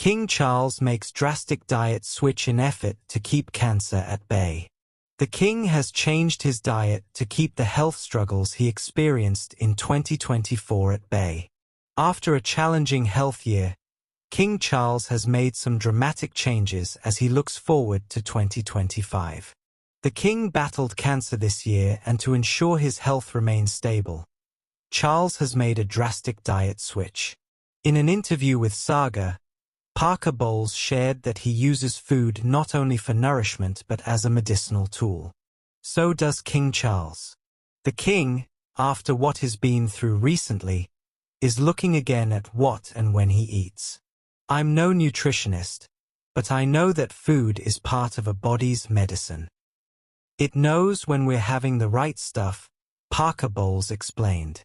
King Charles makes drastic diet switch in effort to keep cancer at bay. The king has changed his diet to keep the health struggles he experienced in 2024 at bay. After a challenging health year, King Charles has made some dramatic changes as he looks forward to 2025. The king battled cancer this year, and to ensure his health remains stable, Charles has made a drastic diet switch. In an interview with Saga, Parker Bowles shared that he uses food not only for nourishment but as a medicinal tool. So does King Charles. The king, after what he's been through recently, is looking again at what and when he eats. I'm no nutritionist, but I know that food is part of a body's medicine. It knows when we're having the right stuff, Parker Bowles explained.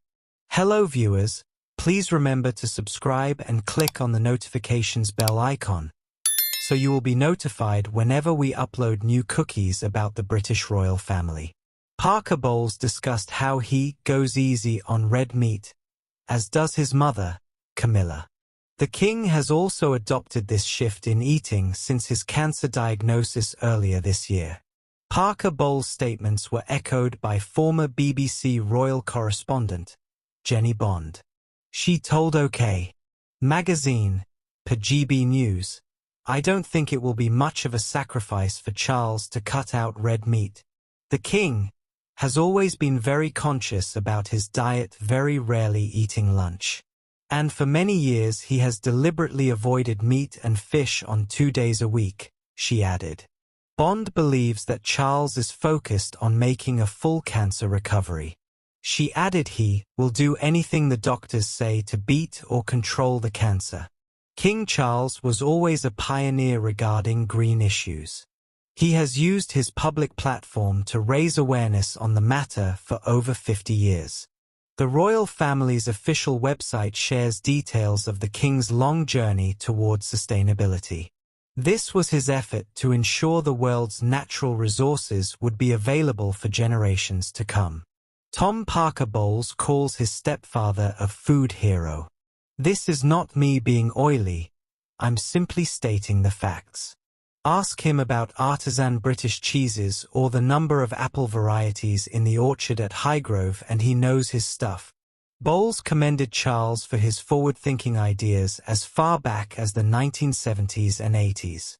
Hello viewers. Please remember to subscribe and click on the notifications bell icon, so you will be notified whenever we upload new cookies about the British royal family. Parker Bowles discussed how he goes easy on red meat, as does his mother, Camilla. The king has also adopted this shift in eating since his cancer diagnosis earlier this year. Parker Bowles' statements were echoed by former BBC royal correspondent, Jennie Bond. She told OK! Magazine, per GB News, "I don't think it will be much of a sacrifice for Charles to cut out red meat. The king has always been very conscious about his diet, very rarely eating lunch. And for many years he has deliberately avoided meat and fish on 2 days a week," she added. Bond believes that Charles is focused on making a full cancer recovery. She added he will do anything the doctors say to beat or control the cancer. King Charles was always a pioneer regarding green issues. He has used his public platform to raise awareness on the matter for over 50 years. The royal family's official website shares details of the king's long journey towards sustainability. This was his effort to ensure the world's natural resources would be available for generations to come. Tom Parker Bowles calls his stepfather a food hero. "This is not me being oily, I'm simply stating the facts. Ask him about artisan British cheeses or the number of apple varieties in the orchard at Highgrove and he knows his stuff." Bowles commended Charles for his forward-thinking ideas as far back as the 1970s and 80s.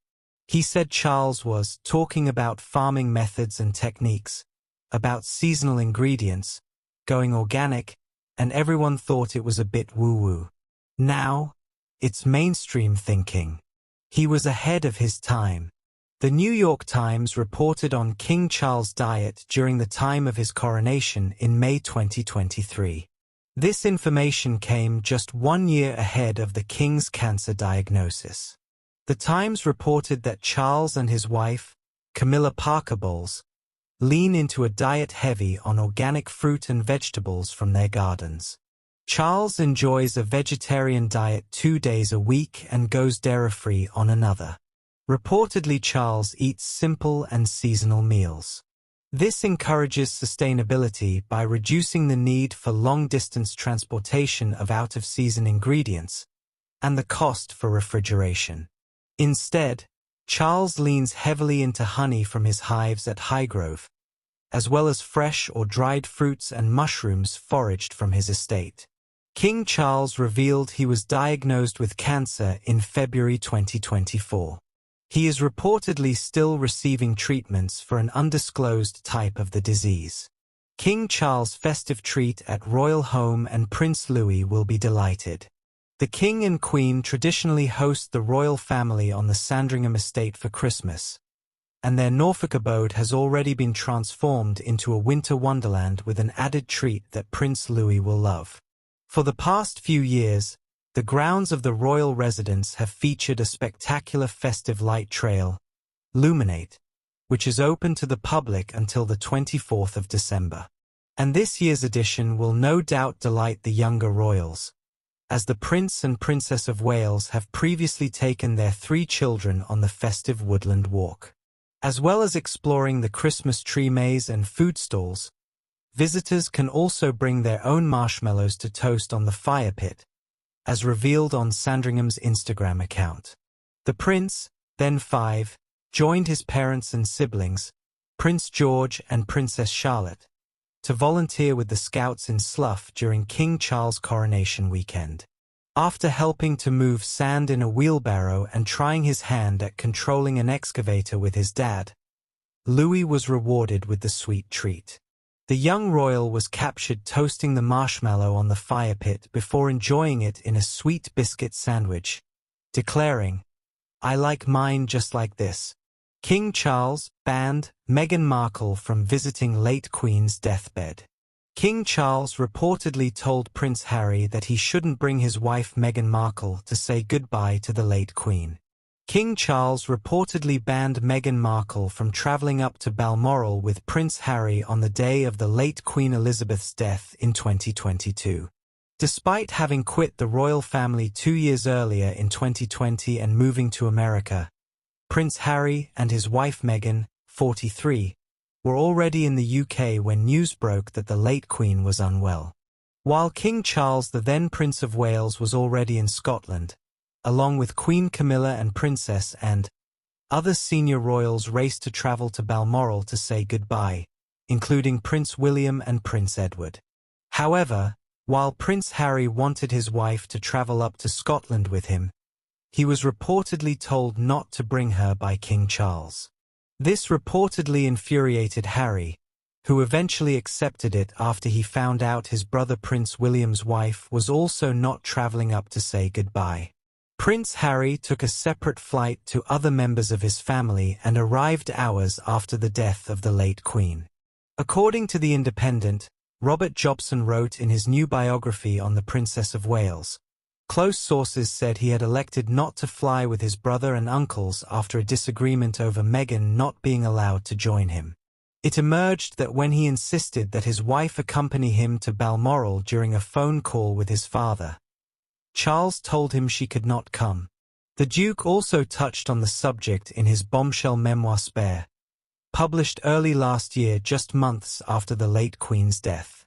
He said Charles was talking about farming methods and techniques, about seasonal ingredients, going organic, and everyone thought it was a bit woo-woo. Now, it's mainstream thinking. He was ahead of his time. The New York Times reported on King Charles' diet during the time of his coronation in May 2023. This information came just 1 year ahead of the king's cancer diagnosis. The Times reported that Charles and his wife, Camilla Parker Bowles, lean into a diet heavy on organic fruit and vegetables from their gardens. Charles enjoys a vegetarian diet 2 days a week and goes dairy-free on another. Reportedly, Charles eats simple and seasonal meals. This encourages sustainability by reducing the need for long-distance transportation of out-of-season ingredients and the cost for refrigeration. Instead, Charles leans heavily into honey from his hives at Highgrove, as well as fresh or dried fruits and mushrooms foraged from his estate. King Charles revealed he was diagnosed with cancer in February 2024. He is reportedly still receiving treatments for an undisclosed type of the disease. King Charles' festive treat at royal home and Prince Louis will be delighted. The King and Queen traditionally host the royal family on the Sandringham estate for Christmas, and their Norfolk abode has already been transformed into a winter wonderland with an added treat that Prince Louis will love. For the past few years, the grounds of the royal residence have featured a spectacular festive light trail, Luminate, which is open to the public until the 24th of December. And this year's edition will no doubt delight the younger royals, as the Prince and Princess of Wales have previously taken their 3 children on the festive woodland walk. As well as exploring the Christmas tree maze and food stalls, visitors can also bring their own marshmallows to toast on the fire pit, as revealed on Sandringham's Instagram account. The prince, then 5, joined his parents and siblings, Prince George and Princess Charlotte, to volunteer with the Scouts in Slough during King Charles' coronation weekend. After helping to move sand in a wheelbarrow and trying his hand at controlling an excavator with his dad, Louis was rewarded with the sweet treat. The young royal was captured toasting the marshmallow on the fire pit before enjoying it in a sweet biscuit sandwich, declaring, "I like mine just like this." King Charles banned Meghan Markle from visiting late Queen's deathbed. King Charles reportedly told Prince Harry that he shouldn't bring his wife Meghan Markle to say goodbye to the late Queen. King Charles reportedly banned Meghan Markle from traveling up to Balmoral with Prince Harry on the day of the late Queen Elizabeth's death in 2022. Despite having quit the royal family 2 years earlier in 2020 and moving to America, Prince Harry and his wife Meghan, 43, were already in the UK when news broke that the late Queen was unwell. While King Charles, the then Prince of Wales, was already in Scotland, along with Queen Camilla and Princess and other senior royals raced to travel to Balmoral to say goodbye, including Prince William and Prince Edward. However, while Prince Harry wanted his wife to travel up to Scotland with him, he was reportedly told not to bring her by King Charles. This reportedly infuriated Harry, who eventually accepted it after he found out his brother Prince William's wife was also not traveling up to say goodbye. Prince Harry took a separate flight to other members of his family and arrived hours after the death of the late Queen. According to The Independent, Robert Jobson wrote in his new biography on the Princess of Wales, close sources said he had elected not to fly with his brother and uncles after a disagreement over Meghan not being allowed to join him. It emerged that when he insisted that his wife accompany him to Balmoral during a phone call with his father, Charles told him she could not come. The Duke also touched on the subject in his bombshell memoir Spare, published early last year just months after the late Queen's death.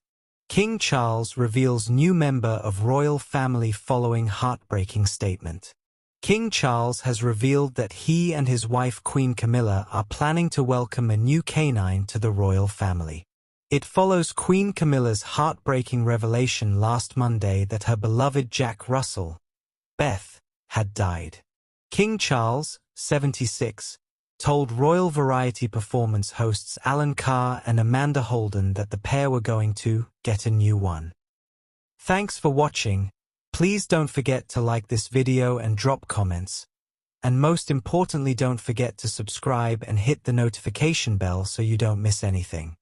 King Charles reveals new member of royal family following heartbreaking statement. King Charles has revealed that he and his wife Queen Camilla are planning to welcome a new canine to the royal family. It follows Queen Camilla's heartbreaking revelation last Monday that her beloved Jack Russell, Beth, had died. King Charles, 76, told Royal Variety Performance hosts Alan Carr and Amanda Holden that the pair were going to get a new one. Thanks for watching. Please don't forget to like this video and drop comments. And most importantly, don't forget to subscribe and hit the notification bell so you don't miss anything.